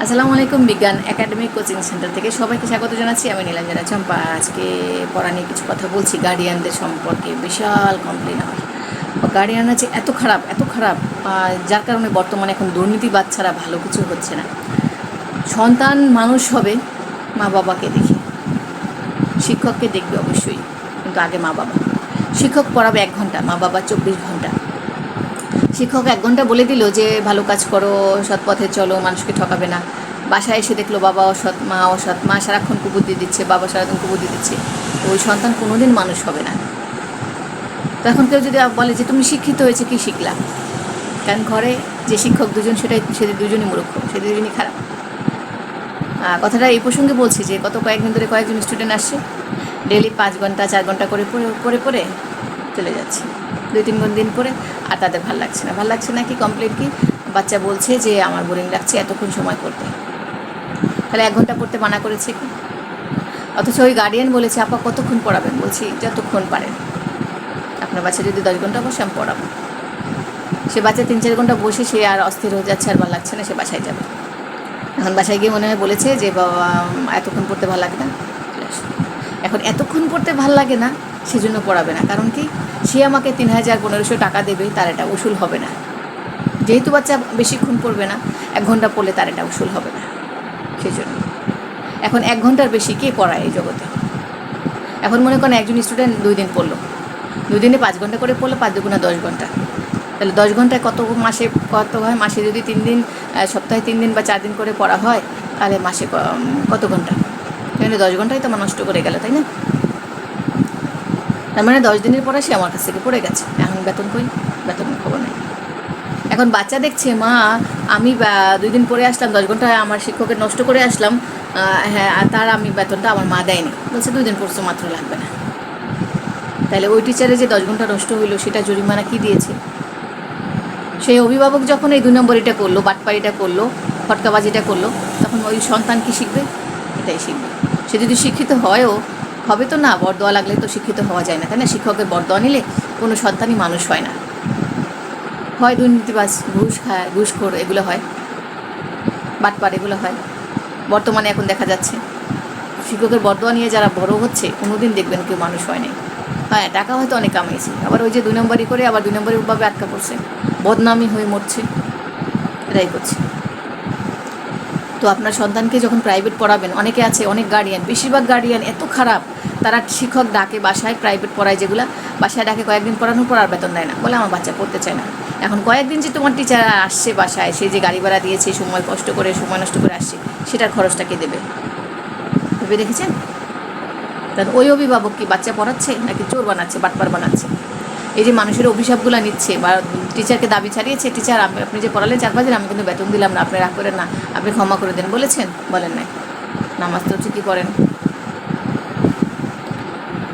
আসসালামু আলাইকুম। বিজ্ঞান একাডেমিক কোচিং সেন্টার থেকে সবাইকে স্বাগত জানাচ্ছি। আমি নীলাঞ্জনা চম্পা। আজকে পড়া নিয়ে কিছু কথা বলছি। গার্ডিয়ানদের সম্পর্কে বিশাল কমপ্লেন আমার। গার্ডিয়ান আছে এত খারাপ এত খারাপ, যার কারণে বর্তমানে এখন দুর্নীতিবাদ ছাড়া ভালো কিছু হচ্ছে না। সন্তান মানুষ হবে মা বাবাকে দেখে, শিক্ষককে দেখবে অবশ্যই, কিন্তু আগে মা বাবা। শিক্ষক পড়াবে 1 ঘন্টা, মা বাবা 24 ঘন্টা। শিক্ষক 1 ঘন্টা বলে দিল যে ভালো কাজ করো, সৎ পথে চলো, মানুষকে ঠকাবে না। বাসায় এসে দেখলো বাবা অসৎ, মা অসৎ, মা সারাক্ষণ কুবুদ্ধি দিচ্ছে, বাবা সারাক্ষণ কুবুদ্ধি দিচ্ছে, তো ওই সন্তান কোনোদিন মানুষ হবে না। তো এখন কেউ যদি বলে যে তুমি শিক্ষিত হয়েছে, কি শিখলা? কারণ ঘরে যে শিক্ষক দুজন, সে দুজনই মূর্খ, সে দুজনই খারাপ। কথাটা এই প্রসঙ্গে বলছি যে গত কয়েকদিন ধরে কয়েকজন স্টুডেন্ট আসছে, ডেলি 5 ঘন্টা 4 ঘন্টা করে পড়ে পড়ে চলে যাচ্ছে, 2-3 দিন পরে। আর তাদের ভাল লাগছে না। ভাল লাগছে না কি, কমপ্লিট কি, বাচ্চা বলছে যে আমার বোরিং লাগছে এতক্ষণ সময় পড়তে। তাহলে 1 ঘন্টা পড়তে মানা করেছে কি? অথচ ওই গার্ডিয়ান বলেছে আপা কতক্ষণ পড়াবেন? বলছি যতক্ষণ পারেন। আপনার বাচ্চা যদি 10 ঘন্টা বসে আমি পড়াবো। সে বাচ্চা 3-4 ঘন্টা বসে সে আর অস্থির হয়ে যাচ্ছে, আর ভালো লাগছে না, সে বাসায় যাবে। এখন বাসায় গিয়ে মনে হয় বলেছে যে বাবা এতক্ষণ পড়তে ভালো লাগে না। এখন এতক্ষণ পড়তে ভাল লাগে না সেজন্য পড়াবে না। কারণ কি, সে আমাকে 3000-1500 টাকা দেবে, তার এটা উসুল হবে না। যেহেতু বাচ্চা বেশিক্ষণ পড়বে না, 1 ঘন্টা পড়লে তার এটা উসুল হবে না, সেই জন্য। এখন 1 ঘন্টার বেশি কে পড়ায় এই জগতে? এখন মনে করেন একজন স্টুডেন্ট 2 দিন পড়লো, 2 দিনে 5 ঘন্টা করে পড়লো, 5 × 2 = 10 ঘন্টা। তাহলে 10 ঘন্টায় কত মাসে কত হয়? মাসে যদি 3 দিন, সপ্তাহে 3 দিন বা 4 দিন করে পড়া হয়, তাহলে মাসে কত ঘন্টা? তাহলে 10 ঘন্টাই তো আমার নষ্ট করে গেল, তাই না? তার মানে 10 দিনের পড়া সে আমার কাছ থেকে পড়ে গেছে। এখন বেতন কই? বেতনের খবর নেই। এখন বাচ্চা দেখছে মা আমি 2 দিন পরে আসলাম, 10 ঘন্টা আমার শিক্ষকের নষ্ট করে আসলাম, হ্যাঁ, আর তার আমি বেতনটা আমার মা দেয়নি। বলছে 2 দিন পড়ছো মাত্র, লাগবে না। তাহলে ওই টিচারে যে 10 ঘন্টা নষ্ট হইলো, সেটা জরিমানা কি দিয়েছে? সেই অভিভাবক যখন এই 2 নম্বরিটা করলো, বাটপাড়িটা করলো, ফটকাবাজিটা করলো, তখন ওই সন্তান কি শিখবে? এটাই শিখবে। সে যদি শিক্ষিত হয়ও, হবে তো না, বরদোয়া লাগলে তো শিক্ষিত হওয়া যায় না, তাই না? শিক্ষকের বরদোয়া নিলে কোনো সন্তানই মানুষ হয় না। হয় দুর্নীতিবাজ, ঘুষ খায়, ঘুষখোর, এগুলো হয়, বাটপার, এগুলো হয়। বর্তমানে এখন দেখা যাচ্ছে শিক্ষকের বরদোয়া নিয়ে যারা বড় হচ্ছে, কোনোদিন দেখবেন কেউ মানুষ হয় নাই। হ্যাঁ, টাকা হয়তো অনেক কামাইছে, আবার ওই যে 2 নম্বরই করে আবার 2 নম্বরিভাবে আটকা পড়ছে, বদনামি হয়ে মরছে, এটাই করছে। তো আপনার সন্তানকে যখন প্রাইভেট পড়াবেন, অনেকে আছে, অনেক গার্ডিয়ান, বেশিরভাগ গার্ডিয়ান এত খারাপ, তারা শিক্ষক ডাকে বাসায়, প্রাইভেট পড়ায় যেগুলা, বাসায় ডাকে কয়েকদিন পড়ানোর পর আর বেতন দেয় না, বলে আমার বাচ্চা পড়তে চায় না। এখন কয়েকদিন যে তোমার টিচার আসছে বাসায়, সে যে গাড়ি ভাড়া দিয়েছে, সময় কষ্ট করে, সময় নষ্ট করে আসছে, সেটার খরচটা কে দেবে? ভেবে দেখেছেন? তাহলে ওই অভিভাবক কি বাচ্চা পড়াচ্ছে নাকি চোর বানাচ্ছে, বাটপার বানাচ্ছে? এই যে মানুষের অভিশাপগুলো নিচ্ছে, বা টিচারকে দাবি ছাড়িয়েছে, টিচার আপনি যে পড়ালেন 4-5 দিন, আমি কিন্তু বেতন দিলাম না, আপনি রাগ করেন না, আপনি ক্ষমা করে দেন, বলেছেন? বলেন নাই। নামাজ তো ঠিকই পড়েন।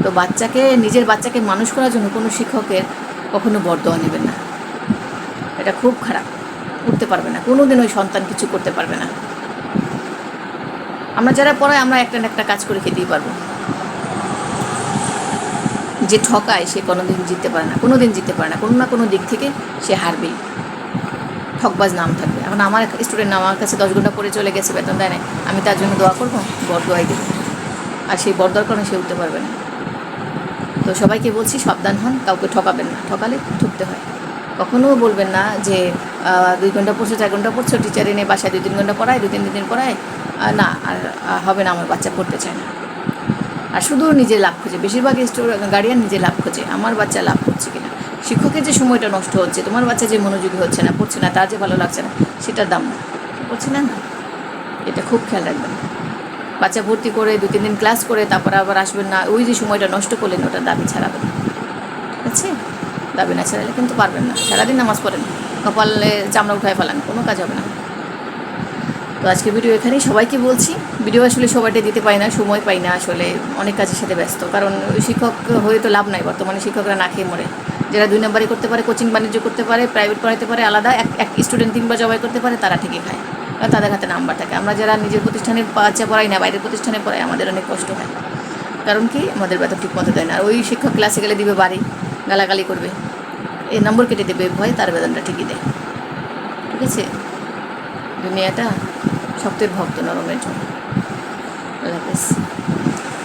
তো নিজের বাচ্চাকে মানুষ করার জন্য কোনো শিক্ষকের কখনো বরদোয়া নেবেন না। এটা খুব খারাপ। করতে পারবে না কোনো দিন, ওই সন্তান কিছু করতে পারবে না। আমরা যারা পড়াই, আমরা একটা না একটা কাজ করে খেতেই পারবো। যে ঠকায় সে কোনোদিন জিততে পারে না, কোনো দিন জিততে পারে না, কোনো না কোনো দিক থেকে সে হারবেই, ঠকবাজ নাম থাকবে। এখন আমার স্টুডেন্ট আমার কাছে 10 ঘন্টা পড়ে চলে গেছে, বেতন দেয় না, আমি তার জন্য দোয়া করবো? বরদোয়াই দেবো। আর সেই বরদোয়ার কারণে সে উঠতে পারবে না। তো সবাইকে বলছি, সাবধান হন, কাউকে ঠকাবেন না, ঠকালে ঠকতে হয়। কখনও বলবেন না যে 2 ঘন্টা পড়ছো, 4 ঘন্টা পড়ছো, টিচার এনে বাসায় 2-3 ঘন্টা পড়ায়, 2-3 দিন পড়ায়, না আর হবে না, আমার বাচ্চা পড়তে চায় না। আর শুধু নিজের লাভ খোঁজে, বেশিরভাগ গার্ডিয়ান নিজের লাভ খোঁজে, আমার বাচ্চা লাভ করছে কিনা। শিক্ষকের যে সময়টা নষ্ট হচ্ছে, তোমার বাচ্চা যে মনোযোগী হচ্ছে না, পড়ছে না, তার যে ভালো লাগছে না, সেটার দাম না, পড়ছে না, এটা খুব খেয়াল রাখবেন। বাচ্চা ভর্তি করে 2-3 দিন ক্লাস করে তারপর আবার আসবেন না, ওই যে সময়টা নষ্ট করলেন, ওটার দাবি ছাড়াবেন। ঠিক আছে? দাবি না ছাড়ালে কিন্তু পারবেন না। সারাদিন নামাজ পড়েন, কপালে চামড়া উঠায় ফেলান, কোনো কাজ হবে না। তো আজকে ভিডিও এখানেই, সবাইকে বলছি, ভিডিও আসলে সবাইটা দিতে পারি না, সময় পাই না, আসলে অনেক কাজের সাথে ব্যস্ত। কারণ শিক্ষক হয়ে তো লাভ নাই, বর্তমানে শিক্ষকরা না খেয়ে মরে। যারা 2 নম্বরই করতে পারে, কোচিং বাণিজ্য করতে পারে, প্রাইভেট পড়াইতে পারে আলাদা, এক স্টুডেন্ট 3 বার জবাই করতে পারে, তারা ঠিকই খায়, কারণ তাদের হাতে নাম্বার থাকে। আমরা যারা নিজের প্রতিষ্ঠানে বাচ্চা পড়াই না, বাইরের প্রতিষ্ঠানে পড়াই, আমাদের অনেক কষ্ট হয়। কারণ কি, আমাদের বেতন ঠিক মতো দেয় না। আর ওই শিক্ষক ক্লাসে গেলে দিবে বাড়ি, গালাগালি করবে, এই নম্বর কেটে দেবে ভয়, তার বেতনটা ঠিকই দেয়। ঠিক আছে? দুনিয়াটা শক্তের ভক্ত নরমের জন্য। আল্লাহ হাফেজ।